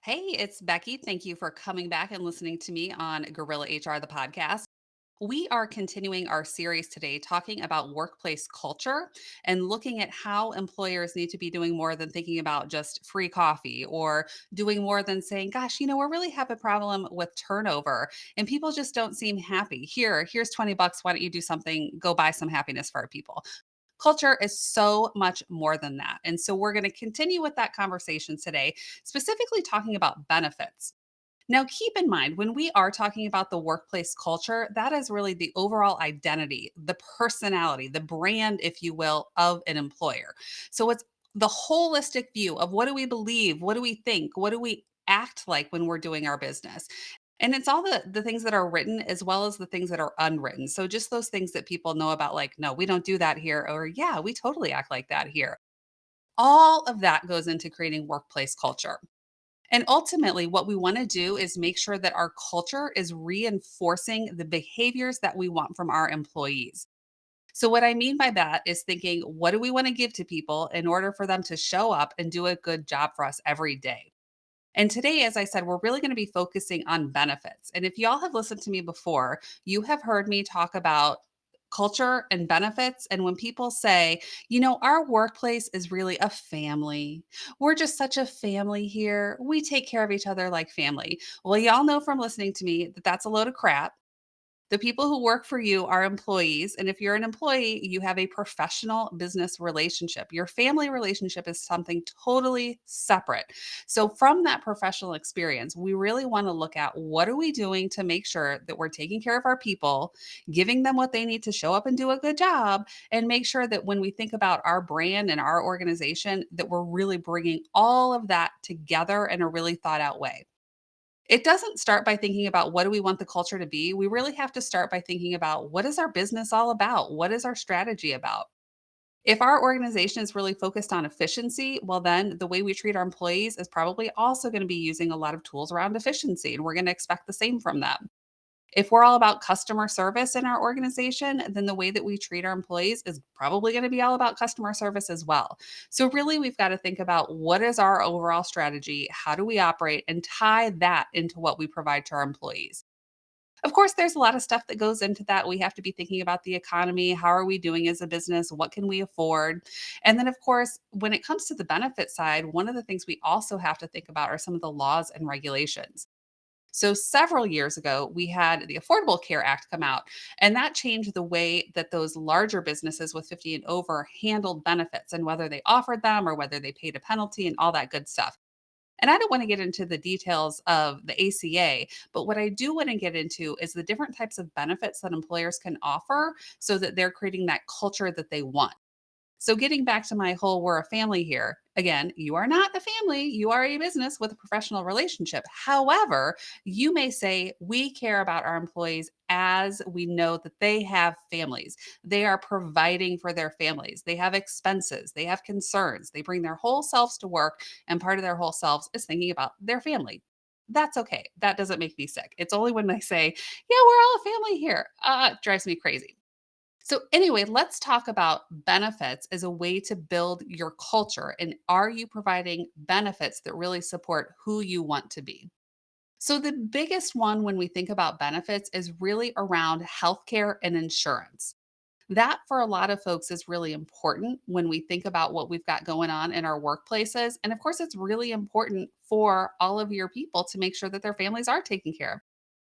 Hey, it's Becky. Thank you for coming back and listening to me on Gorilla HR, the podcast. We are continuing our series today talking about workplace culture and looking at how employers need to be doing more than thinking about just free coffee or doing more than saying, gosh, we really have a problem with turnover and people just don't seem happy. Here's 20 bucks. Why don't you do something? Go buy some happiness for our people. Culture is so much more than that. And so we're going to continue with that conversation today, specifically talking about benefits. Now, keep in mind, when we are talking about the workplace culture, that is really the overall identity, the personality, the brand, if you will, of an employer. So it's the holistic view of what do we believe? What do we think? What do we act like when we're doing our business? And it's all the things that are written as well as the things that are unwritten. So just those things that people know about, like, no, we don't do that here, or yeah, we totally act like that here. All of that goes into creating workplace culture. And ultimately, what we want to do is make sure that our culture is reinforcing the behaviors that we want from our employees. So, what I mean by that is thinking, what do we want to give to people in order for them to show up and do a good job for us every day? And today, as I said, we're really going to be focusing on benefits. And if y'all have listened to me before, you have heard me talk about culture and benefits. And when people say, our workplace is really a family, we're just such a family here. We take care of each other like family. Well, y'all know from listening to me that that's a load of crap. The people who work for you are employees. And if you're an employee, you have a professional business relationship. Your family relationship is something totally separate. So, from that professional experience, we really want to look at what are we doing to make sure that we're taking care of our people, giving them what they need to show up and do a good job, and make sure that when we think about our brand and our organization, that we're really bringing all of that together in a really thought out way. It doesn't start by thinking about what do we want the culture to be. We really have to start by thinking about what is our business all about? What is our strategy about? If our organization is really focused on efficiency, well, then the way we treat our employees is probably also going to be using a lot of tools around efficiency, and we're going to expect the same from them. If we're all about customer service in our organization, then the way that we treat our employees is probably going to be all about customer service as well. So, really, we've got to think about what is our overall strategy? How do we operate and tie that into what we provide to our employees? Of course, there's a lot of stuff that goes into that. We have to be thinking about the economy. How are we doing as a business? What can we afford? And then, of course, when it comes to the benefit side, one of the things we also have to think about are some of the laws and regulations. So, several years ago, we had the Affordable Care Act come out, and that changed the way that those larger businesses with 50 and over handled benefits and whether they offered them or whether they paid a penalty and all that good stuff. And I don't want to get into the details of the ACA, but what I do want to get into is the different types of benefits that employers can offer so that they're creating that culture that they want. So getting back to my whole we're a family here. Again, you are not a family, you are a business with a professional relationship. However, you may say we care about our employees as we know that they have families. They are providing for their families. They have expenses, they have concerns. They bring their whole selves to work and part of their whole selves is thinking about their family. That's okay. That doesn't make me sick. It's only when they say, "Yeah, we're all a family here." It drives me crazy. So, anyway, let's talk about benefits as a way to build your culture. And are you providing benefits that really support who you want to be? So, the biggest one when we think about benefits is really around healthcare and insurance. That, for a lot of folks, is really important when we think about what we've got going on in our workplaces. And of course, it's really important for all of your people to make sure that their families are taken care of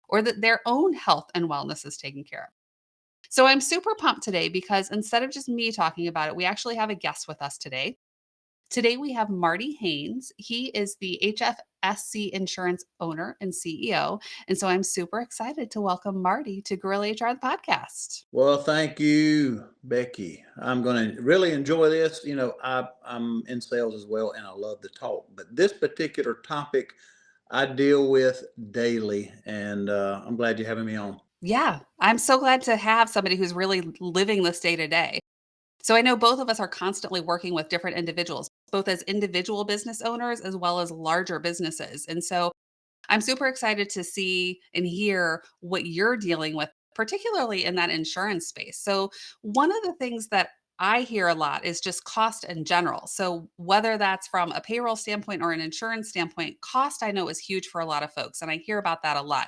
or that their own health and wellness is taken care of. So I'm super pumped today because instead of just me talking about it, we actually have a guest with us today. Today we have Marty Haynes. He is the HFSC Insurance owner and CEO. And so I'm super excited to welcome Marty to Gorilla HR, the podcast. Well, thank you, Becky. I'm going to really enjoy this. I'm in sales as well, and I love to talk. But this particular topic I deal with daily, and I'm glad you're having me on. Yeah, I'm so glad to have somebody who's really living this day to day. So I know both of us are constantly working with different individuals, both as individual business owners as well as larger businesses. And so I'm super excited to see and hear what you're dealing with, particularly in that insurance space. So, one of the things that I hear a lot is just cost in general. So whether that's from a payroll standpoint or an insurance standpoint, cost I know is huge for a lot of folks, and I hear about that a lot.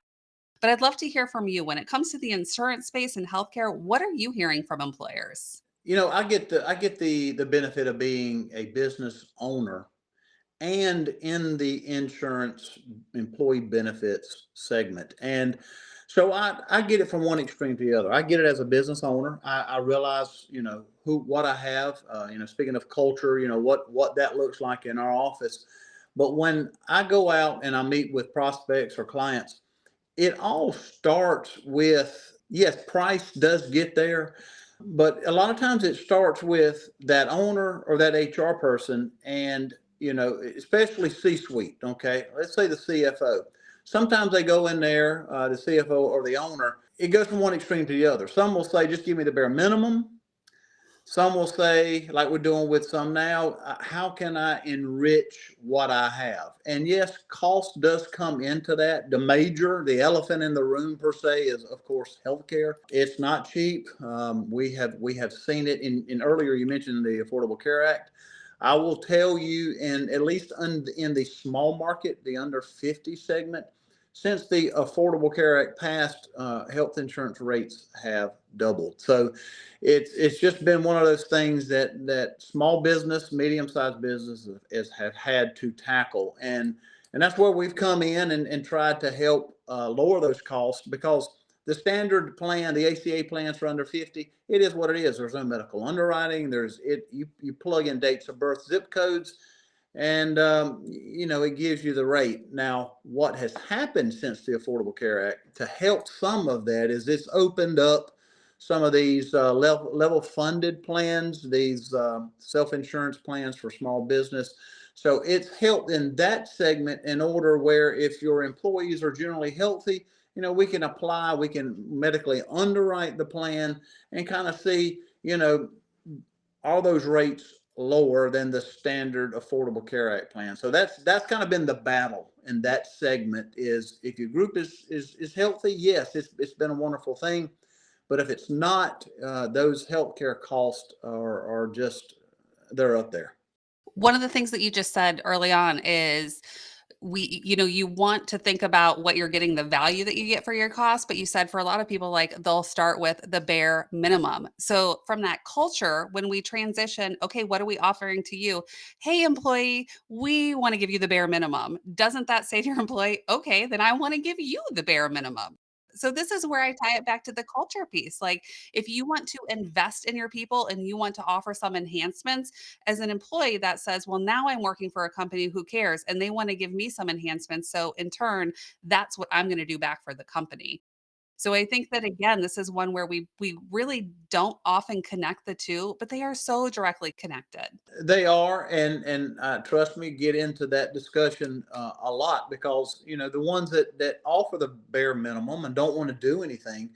But I'd love to hear from you when it comes to the insurance space and healthcare. What are you hearing from employers? I get the benefit of being a business owner and in the insurance employee benefits segment. And so I get it from one extreme to the other. I get it as a business owner. I realize, what I have, speaking of culture, what that looks like in our office. But when I go out and I meet with prospects or clients, it all starts with, yes, price does get there, but a lot of times it starts with that owner or that HR person, and especially C-suite. Okay, let's say the CFO. Sometimes they go in there, the CFO or the owner. It goes from one extreme to the other. Some will say, "Just give me the bare minimum." Some will say, like we're doing with some now, how can I enrich what I have? And yes, cost does come into that. The elephant in the room per se is, of course, healthcare. It's not cheap. We have seen it in earlier. You mentioned the Affordable Care Act. I will tell you, in at least in the small market, the under 50 segment, since the Affordable Care Act passed, health insurance rates have doubled. So it's just been one of those things that small business, medium sized business have had to tackle, and that's where we've come in and tried to help lower those costs, because the standard plan, the ACA plans for under 50, it is what it is. There's no medical underwriting. You plug in dates of birth, zip codes, and it gives you the rate. Now, what has happened since the Affordable Care Act to help some of that is it's opened up some of these level funded plans, these self-insurance plans for small business. So it's helped in that segment, in order where if your employees are generally healthy, we can apply, we can medically underwrite the plan and kind of see, are those rates lower than the standard Affordable Care Act plan? So that's kind of been the battle in that segment. Is if your group is healthy, yes, it's been a wonderful thing. But if it's not, those healthcare costs are just, they're up there. One of the things that you just said early on is you want to think about what you're getting, the value that you get for your cost, but you said for a lot of people, like, they'll start with the bare minimum. So from that culture, when we transition, okay, what are we offering to you? Hey, employee, we want to give you the bare minimum. Doesn't that say to your employee, okay, then I want to give you the bare minimum? So this is where I tie it back to the culture piece. Like, if you want to invest in your people and you want to offer some enhancements, as an employee, that says, well, now I'm working for a company who cares and they want to give me some enhancements. So in turn, that's what I'm going to do back for the company. So I think that, again, this is one where we really don't often connect the two, but they are so directly connected. They are, and trust me, get into that discussion a lot, because the ones that offer the bare minimum and don't want to do anything,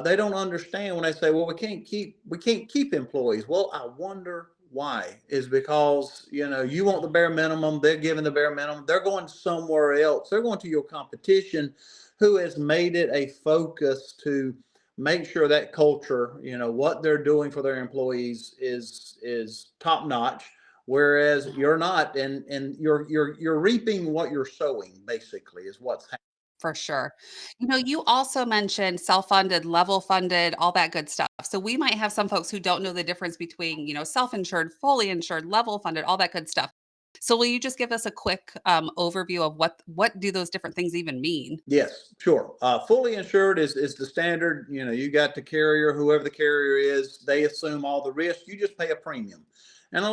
they don't understand when I say, well, we can't keep employees. Well, I wonder why. Is because you want the bare minimum, they're giving the bare minimum, they're going somewhere else, they're going to your competition, who has made it a focus to make sure that culture, what they're doing for their employees is top notch, whereas you're not, and you're reaping what you're sowing, basically, is what's happening. For sure. You also mentioned self-funded, level funded, all that good stuff. So we might have some folks who don't know the difference between, self-insured, fully insured, level funded, all that good stuff. So will you just give us a quick overview of what do those different things even mean? Yes, sure. Fully insured is the standard. You got the carrier, whoever the carrier is, they assume all the risk. You just pay a premium. And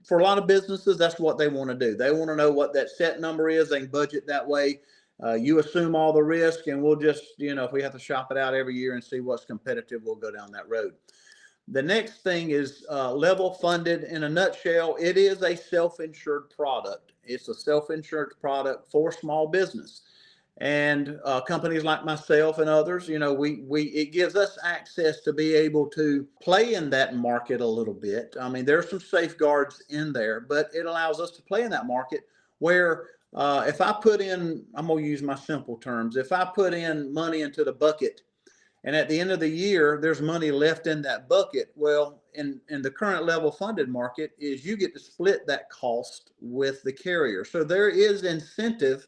for a lot of businesses, that's what they want to do. They want to know what that set number is. They can budget that way. You assume all the risk, and we'll just, if we have to shop it out every year and see what's competitive, we'll go down that road. The next thing is level funded. In a nutshell, it is a self-insured product. It's a self-insured product for small business, and companies like myself and others. We it gives us access to be able to play in that market a little bit. I mean, there's some safeguards in there, but it allows us to play in that market where, if I put in, I'm going to use my simple terms, if I put in money into the bucket And at the end of the year, there's money left in that bucket. Well, in the current level funded market is you get to split that cost with the carrier. So there is incentive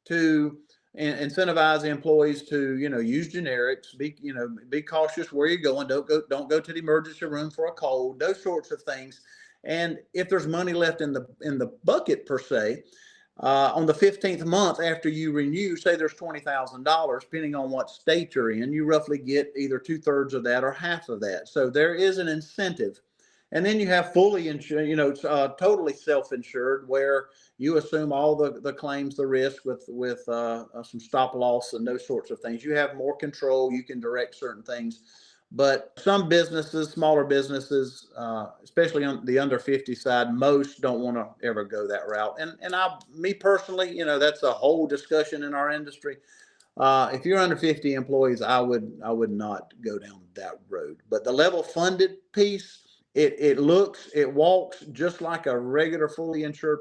to incentivize the employees to, use generics, be cautious where you're going. Don't go to the emergency room for a cold, those sorts of things. And if there's money left in the bucket per se, on the 15th month after you renew, say there's $20,000, depending on what state you're in, you roughly get either 2/3 of that or half of that. So there is an incentive. And then you have fully insured, totally self-insured, where you assume all the claims, the risk with some stop loss and those sorts of things. You have more control. You can direct certain things. But some businesses, smaller businesses, especially on the under 50 side, most don't want to ever go that route. And me personally, that's a whole discussion in our industry. If you're under 50 employees, I would not go down that road. But the level funded piece, it walks just like a regular fully insured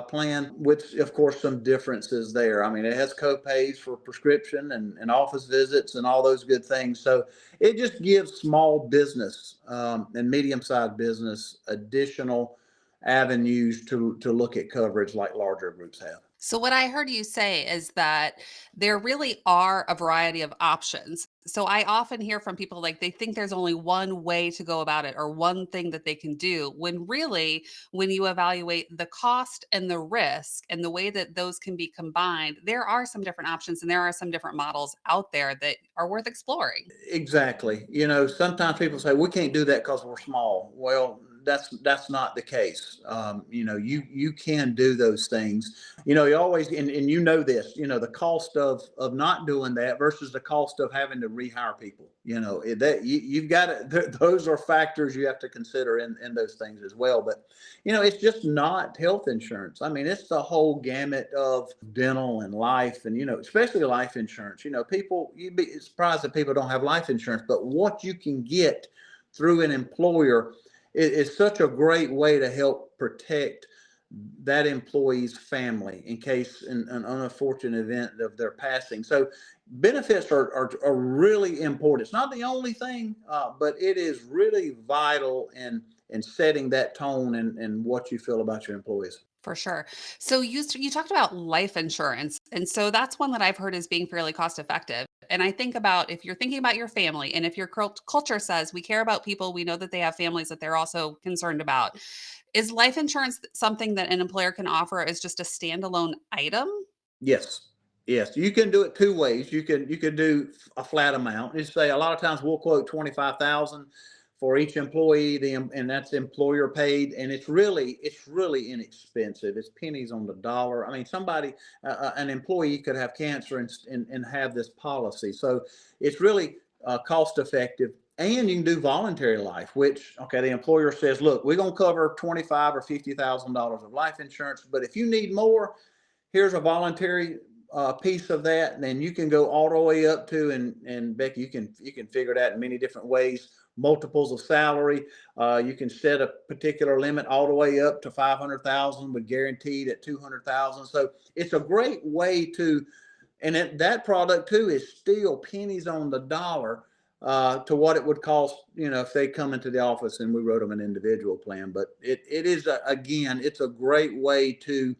plan, with of course some differences there. I mean, it has co-pays for prescription and office visits and all those good things. So it just gives small business and medium-sized business additional avenues to look at coverage like larger groups have. So, what I heard you say is that there really are a variety of options. So, I often hear from people like they think there's only one way to go about it or one thing that they can do, when really, when you evaluate the cost and the risk and the way that those can be combined, there are some different options and there are some different models out there that are worth exploring. Exactly. Sometimes people say we can't do that because we're small. Well, that's not the case. You can do those things. You always, and this. The cost of not doing that versus the cost of having to rehire people. That you've got to. Those are factors you have to consider in those things as well. But it's just not health insurance. I mean, it's the whole gamut of dental and life, and especially life insurance. People, you'd be surprised that people don't have life insurance, but what you can get through an employer is such a great way to help protect that employee's family in case an unfortunate event of their passing. So benefits are really important. It's not the only thing, but it is really vital in setting that tone and what you feel about your employees. For sure. So you talked about life insurance, and so that's one that I've heard as being fairly cost effective. And I think about if you're thinking about your family, and if your culture says we care about people, we know that they have families that they're also concerned about. Is life insurance something that an employer can offer as just a standalone item? Yes. Yes, you can do it two ways. You can do a flat amount. You say a lot of times we'll quote 25,000 for each employee, and that's employer paid, and it's really inexpensive. It's pennies on the dollar. I mean, an employee could have cancer and have this policy, so it's really cost effective. And you can do voluntary life, which, okay, the employer says, look, we're going to cover 25 or $50,000 of life insurance, but if you need more, here's a voluntary piece of that, and then you can go all the way up to, and Becky, you can figure that in many different ways. Multiples of salary. You can set a particular limit all the way up to 500,000, with guaranteed at 200,000. So it's a great way to, and that product too is still pennies on the dollar to what it would cost, if they come into the office and we wrote them an individual plan. But it is again, it's a great way to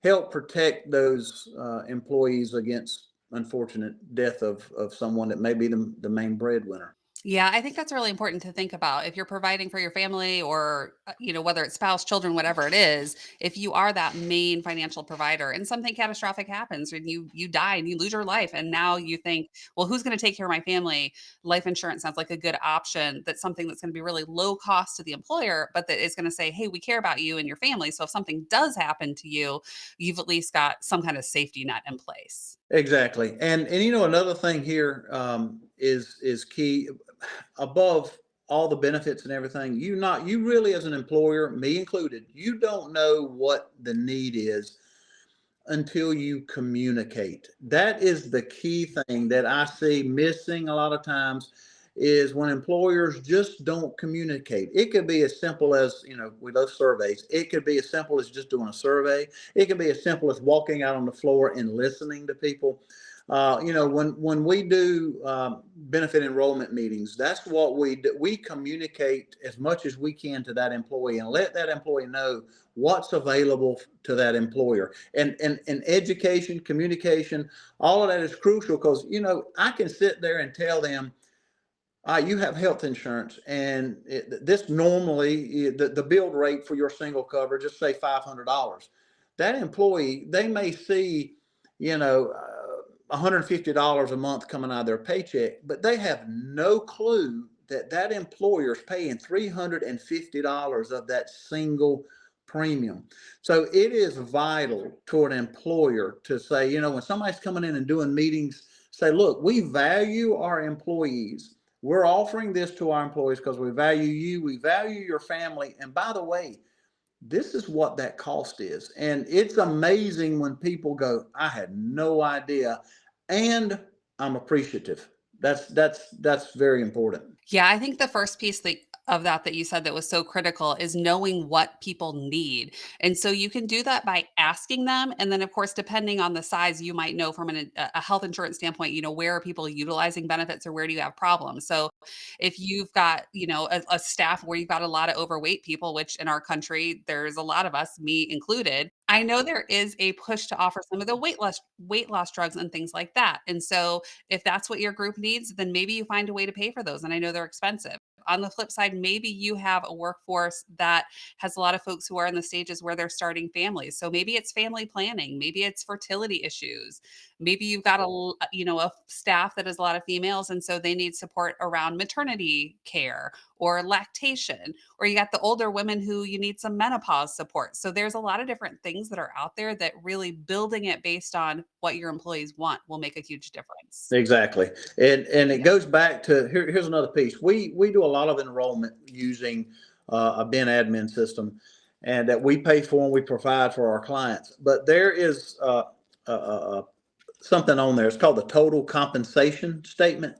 help protect those employees against unfortunate death of someone that may be the main breadwinner. Yeah, I think that's really important to think about. If you're providing for your family or, whether it's spouse, children, whatever it is, if you are that main financial provider and something catastrophic happens and you die and you lose your life and now you think, well, who's going to take care of my family? Life insurance sounds like a good option. That's something that's going to be really low cost to the employer, but that is going to say, hey, we care about you and your family. So if something does happen to you, you've at least got some kind of safety net in place. Exactly, and another thing here is key. Above all the benefits and everything, you really, as an employer, me included, you don't know what the need is until you communicate. That is the key thing that I see missing a lot of times. is when employers just don't communicate. It could be as simple as, we love surveys. It could be as simple as just doing a survey. It could be as simple as walking out on the floor and listening to people. When we do benefit enrollment meetings, that's what we do. We communicate as much as we can to that employee and let that employee know what's available to that employer. And education, communication, all of that is crucial because, I can sit there and tell them, you have health insurance, and this normally the build rate for your single coverage, just say $500. That employee, they may see, $150 a month coming out of their paycheck, but they have no clue that that employer is paying $350 of that single premium. So it is vital to an employer to say, when somebody's coming in and doing meetings, say, look, we value our employees. We're offering this to our employees because we value you, we value your family. And by the way, this is what that cost is. And it's amazing when people go, I had no idea. And I'm appreciative. That's very important. Yeah, I think the first piece of that you said that was so critical is knowing what people need. And so you can do that by asking them. And then, of course, depending on the size, you might know from a health insurance standpoint, where are people utilizing benefits or where do you have problems? So if you've got, a staff where you've got a lot of overweight people, which in our country, there's a lot of us, me included, I know there is a push to offer some of the weight loss drugs and things like that. And so if that's what your group needs, then maybe you find a way to pay for those. And I know they're expensive. On the flip side, maybe you have a workforce that has a lot of folks who are in the stages where they're starting families. So maybe it's family planning, maybe it's fertility issues. Maybe you've got a staff that is a lot of females and so they need support around maternity care or lactation, or you got the older women who you need some menopause support. So there's a lot of different things that are out there that really building it based on what your employees want will make a huge difference. Exactly. And it Yeah. goes back to here's another piece. We do a lot of enrollment using a Ben admin system, and that we pay for and we provide for our clients. But there is uh, something on there. It's called the total compensation statement.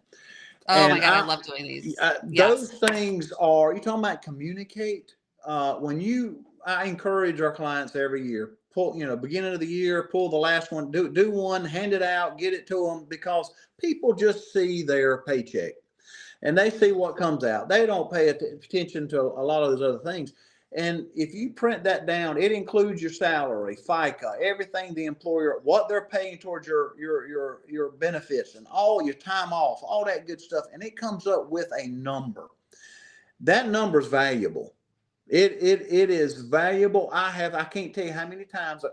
Oh my And God, I love doing these. those Yes. things are, you talking about communicate. I encourage our clients every year, pull, beginning of the year, pull the last one, do one, hand it out, get it to them, because people just see their paycheck and they see what comes out. They don't pay attention to a lot of those other things. And if you print that down, it includes your salary, FICA, everything the employer, what they're paying towards your benefits and all your time off, all that good stuff, and it comes up with a number. That number is valuable. It is valuable. I can't tell you how many times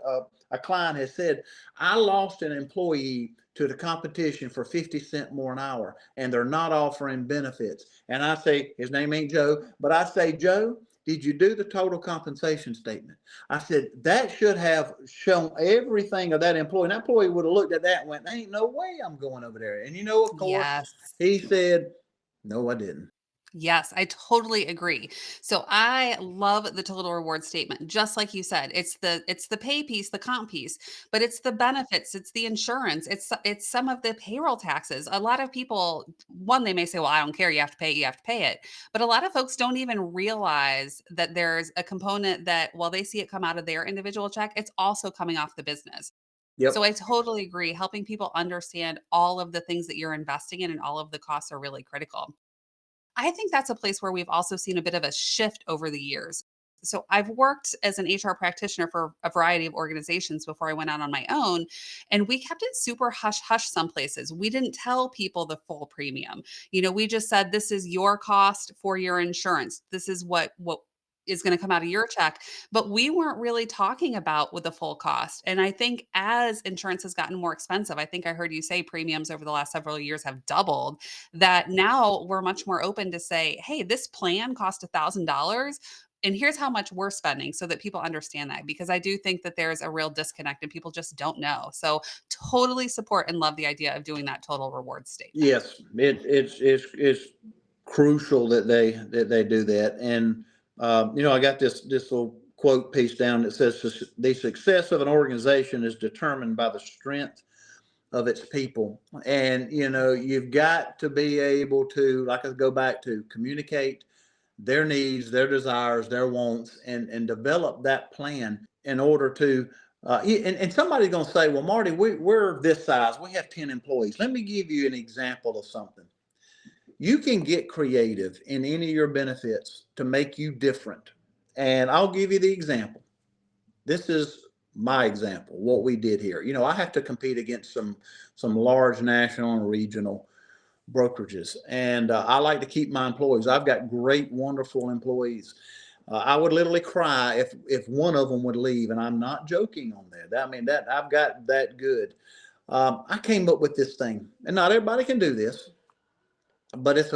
a client has said, I lost an employee to the competition for 50 cents more an hour, and they're not offering benefits. And I say, his name ain't Joe, but I say, Joe, did you do the total compensation statement? I said, that should have shown everything of that employee. And that employee would have looked at that and went, there ain't no way I'm going over there. And of course, Yes. he said, no, I didn't. Yes, I totally agree. So I love the total reward statement. Just like you said, it's the pay piece, the comp piece, but it's the benefits, it's the insurance, it's some of the payroll taxes. A lot of people, one, they may say, "Well, I don't care, you have to pay it, you have to pay it." But a lot of folks don't even realize that there's a component that while they see it come out of their individual check, it's also coming off the business. So Yep. I totally agree. Helping people understand all of the things that you're investing in and all of the costs are really critical. I think that's a place where we've also seen a bit of a shift over the years. So I've worked as an HR practitioner for a variety of organizations before I went out on my own, and we kept it super hush hush some places. We didn't tell people the full premium. We just said this is your cost for your insurance. This is what is going to come out of your check, but we weren't really talking about with the full cost. And I think as insurance has gotten more expensive, I think I heard you say premiums over the last several years have doubled, that now we're much more open to say, "Hey, this plan cost $1,000 and here's how much we're spending," so that people understand that, because I do think that there's a real disconnect and people just don't know. So totally support and love the idea of doing that total reward statement. Yes, it's crucial that they do that. And I got this little quote piece down that says, the success of an organization is determined by the strength of its people. And, you've got to be able to, like I go back to, communicate their needs, their desires, their wants, and develop that plan in order to. And somebody's going to say, well, Marty, we're this size. We have 10 employees. Let me give you an example of something. You can get creative in any of your benefits to make you different. And I'll give you the example. This is my example, what we did here. I have to compete against some large national and regional brokerages, and I like to keep my employees. I've got great, wonderful employees. I would literally cry if one of them would leave, and I'm not joking on that. I mean, that I've got that good. I came up with this thing, and not everybody can do this, but it's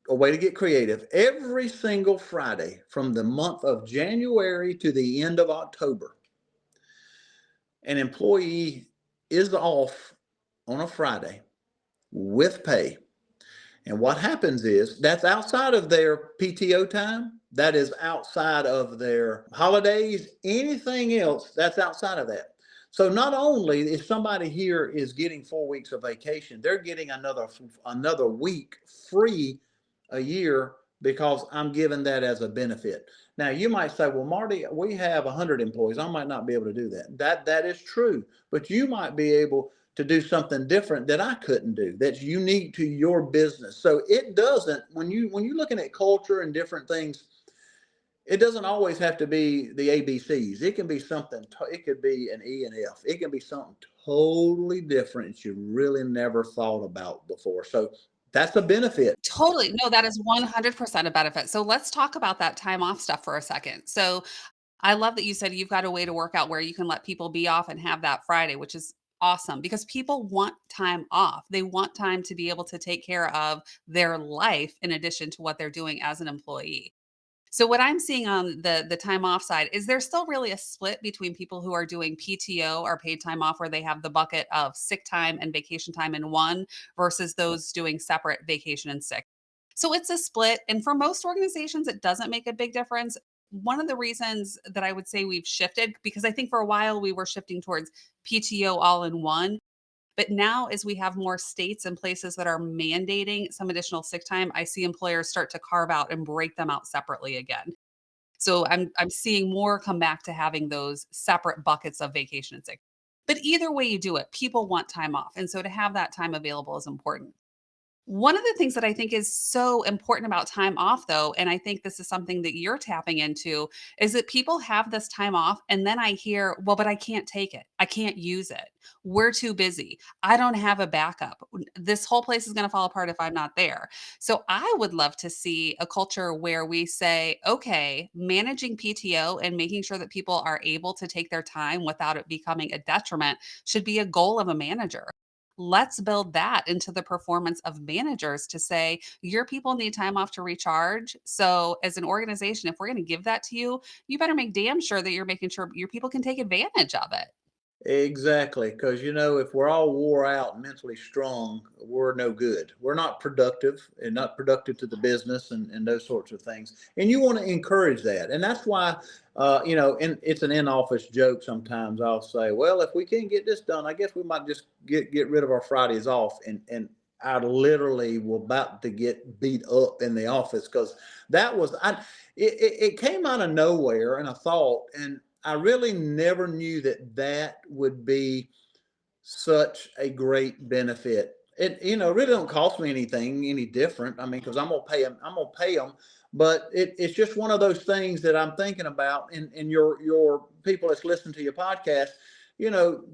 a way to get creative. Every single Friday from the month of January to the end of October, an employee is off on a Friday with pay. And what happens is that's outside of their PTO time. That is outside of their holidays, anything else that's outside of that. So not only if somebody here is getting 4 weeks of vacation, they're getting another week free a year because I'm giving that as a benefit. Now you might say, well, Marty, we have 100 employees. I might not be able to do that. That is true, but you might be able to do something different that I couldn't do, that's unique to your business. So it doesn't, when you're looking at culture and different things, it doesn't always have to be the ABCs. It can be something, it could be an E and F. It can be something totally different that you really never thought about before. So that's a benefit. Totally. No, that is 100% a benefit. So let's talk about that time off stuff for a second. So I love that you said you've got a way to work out where you can let people be off and have that Friday, which is awesome because people want time off. They want time to be able to take care of their life in addition to what they're doing as an employee. So what I'm seeing on the time off side is there's still really a split between people who are doing PTO or paid time off where they have the bucket of sick time and vacation time in one versus those doing separate vacation and sick. So it's a split, and for most organizations it doesn't make a big difference. One of the reasons that I would say we've shifted, because I think for a while we were shifting towards PTO all in one, but now, as we have more states and places that are mandating some additional sick time, I see employers start to carve out and break them out separately again. So I'm seeing more come back to having those separate buckets of vacation and sick. But either way you do it, people want time off. And so to have that time available is important. One of the things that I think is so important about time off, though, and I think this is something that you're tapping into, is that people have this time off. And then I hear, well, but I can't take it. I can't use it. We're too busy. I don't have a backup. This whole place is going to fall apart if I'm not there. So I would love to see a culture where we say, okay, managing PTO and making sure that people are able to take their time without it becoming a detriment should be a goal of a manager. Let's build that into the performance of managers to say, your people need time off to recharge. So, as an organization, if we're going to give that to you, you better make damn sure that you're making sure your people can take advantage of it. Exactly, because if we're all wore out and mentally strong, we're no good. We're not productive and not productive to the business and those sorts of things. And you want to encourage that, and that's why, and it's an in-office joke. Sometimes I'll say, "Well, if we can't get this done, I guess we might just get rid of our Fridays off." And I literally was about to get beat up in the office because that was it came out of nowhere and a thought and. I really never knew that would be such a great benefit. It really don't cost me anything any different. I mean, because I'm gonna pay them. I'm gonna pay them. But it's just one of those things that I'm thinking about. And your people that's listening to your podcast, you know,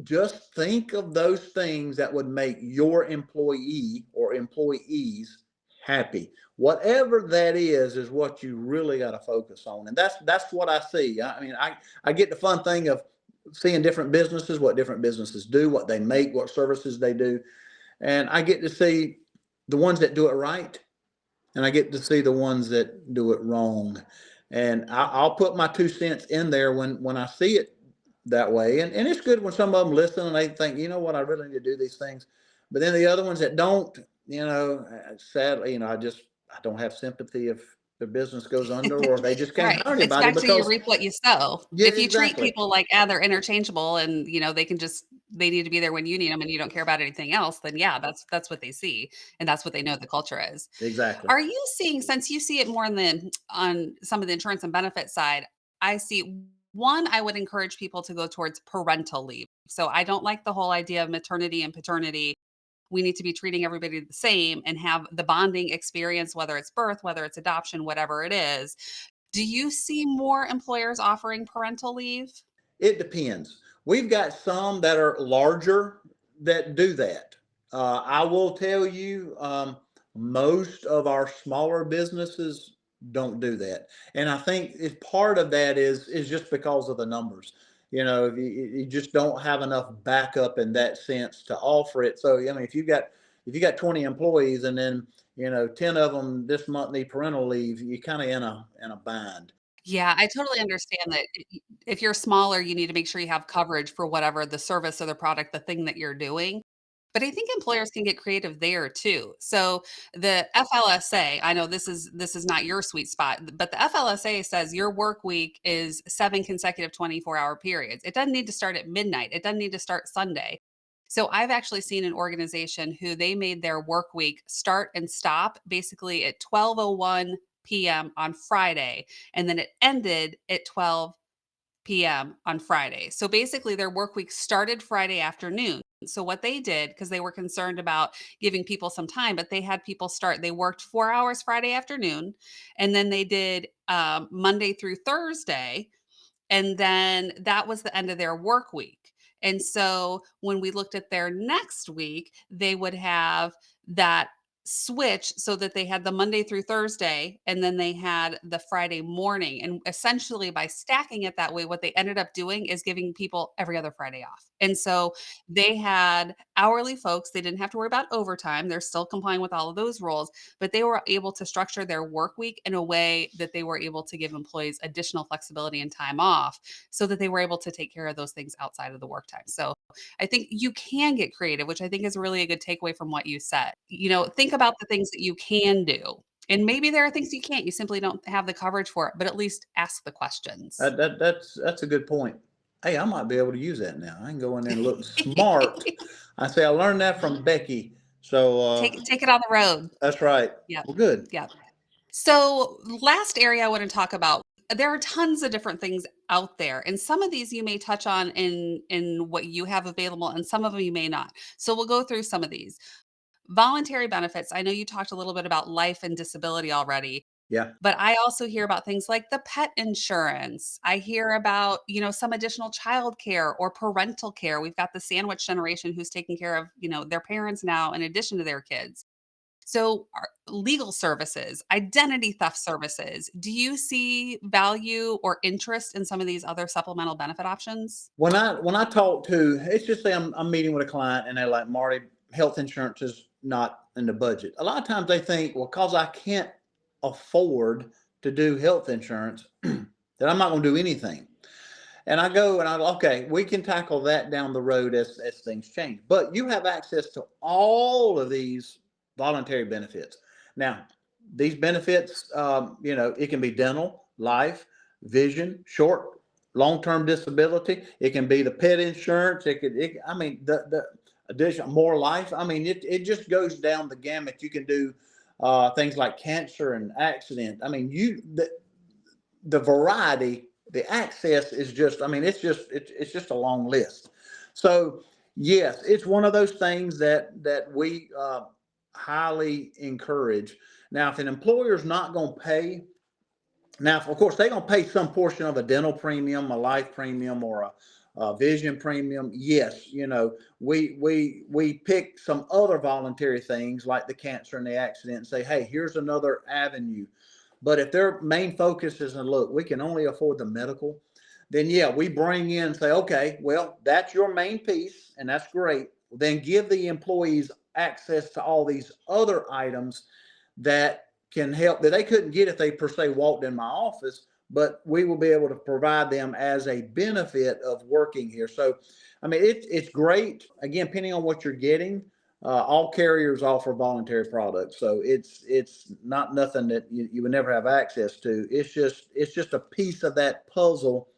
just think of those things that would make your employee or employees happy. Whatever that is what you really got to focus on. And that's what I see. I mean, I get the fun thing of seeing different businesses, what different businesses do, what they make, what services they do. And I get to see the ones that do it right, and I get to see the ones that do it wrong. And I'll put my 2 cents in there when I see it that way. And it's good when some of them listen and they think, you know what, I really need to do these things. But then the other ones that don't, sadly, I don't have sympathy if their business goes under or they just can't Right. hire It's anybody back to you because, reap what you sow. yeah, If you treat exactly. people like, they're interchangeable and, they can just they need to be there when you need them and you don't care about anything else, then yeah, that's what they see and that's what they know the culture is. Exactly. Are you seeing, since you see it more on some of the insurance and benefit side, I see one, I would encourage people to go towards parental leave. So I don't like the whole idea of maternity and paternity. We need to be treating everybody the same and have the bonding experience, whether it's birth, whether it's adoption, whatever it is. Do you see more employers offering parental leave? It depends. We've got some that are larger that do that. I will tell you, most of our smaller businesses don't do that, and I think it's part of that is just because of the numbers. You just don't have enough backup in that sense to offer it. So, I mean, if you got 20 employees and then 10 of them this month need parental leave, you're kind of in a bind. Yeah, I totally understand that if you're smaller, you need to make sure you have coverage for whatever the service or the product, the thing that you're doing. But I think employers can get creative there too. So the FLSA, I know this is not your sweet spot, but the FLSA says your work week is 7 consecutive 24-hour periods. It doesn't need to start at midnight. It doesn't need to start Sunday. So I've actually seen an organization who they made their work week start and stop basically at 12:01 p.m. on Friday, and then it ended at 12 p.m. on Friday. So basically, their work week started Friday afternoon. So what they did, because they were concerned about giving people some time, but they had people start. They worked 4 hours Friday afternoon, and then they did Monday through Thursday, and then that was the end of their work week. And so when we looked at their next week, they would have that switch so that they had the Monday through Thursday and then they had the Friday morning. And essentially by stacking it that way, what they ended up doing is giving people every other Friday off. And so they had hourly folks, they didn't have to worry about overtime. They're still complying with all of those rules, but they were able to structure their work week in a way that they were able to give employees additional flexibility and time off so that they were able to take care of those things outside of the work time. So I think you can get creative, which I think is really a good takeaway from what you said. Think about the things that you can do. And maybe there are things you can't, you simply don't have the coverage for it, but at least ask the questions. That's a good point. Hey, I might be able to use that now. I can go in there and look smart. I say I learned that from Becky. So Take it on the road. that's right. Yep. Well, good. Yep. So, last area I want to talk about, there are tons of different things out there, and some of these you may touch on in what you have available, and some of them you may not. So, we'll go through some of these. Voluntary benefits. I know you talked a little bit about life and disability already, Yeah. but I also hear about things like the pet insurance. I hear about, some additional child care or parental care. We've got the sandwich generation who's taking care of, their parents now in addition to their kids. So, legal services, identity theft services, do you see value or interest in some of these other supplemental benefit options? When I talk to, it's just say I'm meeting with a client and they're like, Marty, health insurance is not in the budget. A lot of times they think, well, because I can't afford to do health insurance, that I'm not going to do anything. And I go and okay, we can tackle that down the road as things change. But you have access to all of these voluntary benefits. Now, these benefits, it can be dental, life, vision, short, long-term disability. It can be the pet insurance. I mean, the additional more life. I mean, it just goes down the gamut. You can do things like cancer and accident. I mean, the variety, the access is just, I mean, it's just a long list. So yes, it's one of those things that we highly encourage. Now, if an employer is not going to pay, now of course they're going to pay some portion of a dental premium, a life premium, or a vision premium. Yes, we pick some other voluntary things like the cancer and the accident and say, hey, here's another avenue. But if their main focus is, look, we can only afford the medical, then yeah, we bring in and say, okay, well, that's your main piece, and that's great. Then give the employees access to all these other items that can help that they couldn't get if they per se walked in my office, but we will be able to provide them as a benefit of working here. So, I mean, it's great. Again, depending on what you're getting, all carriers offer voluntary products, so it's not nothing that you would never have access to. It's just a piece of that puzzle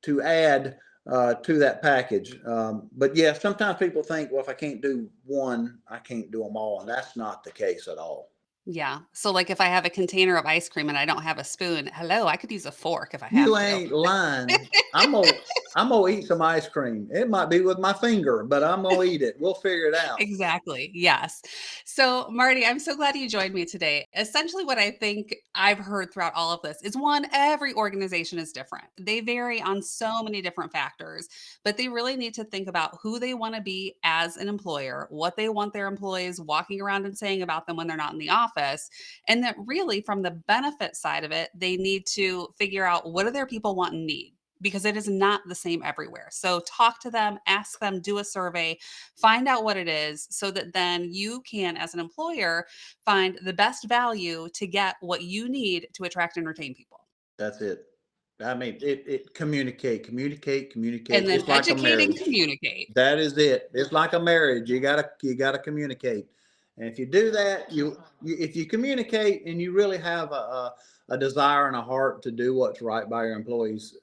to add to that package. But yeah, sometimes people think, well, if I can't do one, I can't do them all. And that's not the case at all. Yeah. So, like, if I have a container of ice cream and I don't have a spoon, hello, I could use a fork if I You have to. ain't lying. I'm gonna eat some ice cream. It might be with my finger, but I'm gonna eat it. We'll figure it out. Exactly. Yes. So, Marty, I'm so glad you joined me today. Essentially, what I think I've heard throughout all of this is one, every organization is different. They vary on so many different factors, but they really need to think about who they want to be as an employer, what they want their employees walking around and saying about them when they're not in the office. And that really, from the benefit side of it, they need to figure out what do their people want and need, because it is not the same everywhere. So talk to them, ask them, do a survey, find out what it is so that then you can, as an employer, find the best value to get what you need to attract and retain people. That's it. I mean, it communicate, communicate, And communicate. then It's like a educate and marriage. communicate. That is it. It's like a marriage. You gotta communicate. And if you do that, if you communicate and you really have a desire and a heart to do what's right by your employees,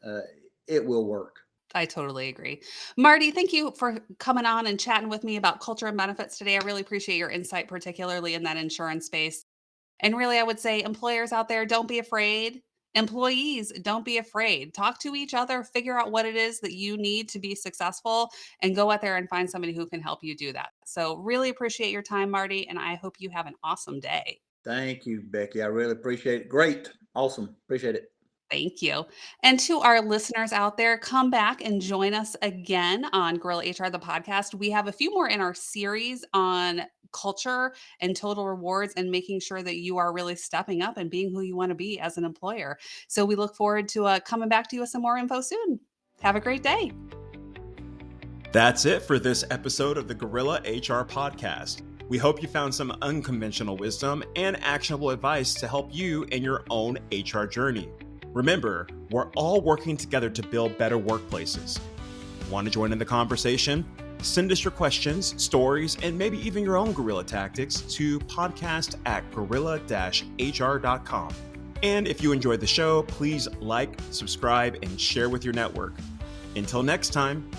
it will work. I totally agree. Marty, thank you for coming on and chatting with me about culture and benefits today. I really appreciate your insight, particularly in that insurance space. And really, I would say employers out there, don't be afraid. Employees, don't be afraid. Talk to each other, figure out what it is that you need to be successful, and go out there and find somebody who can help you do that. So, really appreciate your time, Marty, and I hope you have an awesome day. Thank you, Becky. I really appreciate it. Great. Awesome. Appreciate it. Thank you. And to our listeners out there, come back and join us again on Gorilla HR, the podcast. We have a few more in our series on culture and total rewards and making sure that you are really stepping up and being who you want to be as an employer. So we look forward to coming back to you with some more info soon. Have a great day. That's it for this episode of the Gorilla HR podcast. We hope you found some unconventional wisdom and actionable advice to help you in your own HR journey. Remember, we're all working together to build better workplaces. Want to join in the conversation? Send us your questions, stories, and maybe even your own guerrilla tactics to podcast@gorilla-hr.com. And if you enjoyed the show, please like, subscribe, and share with your network. Until next time,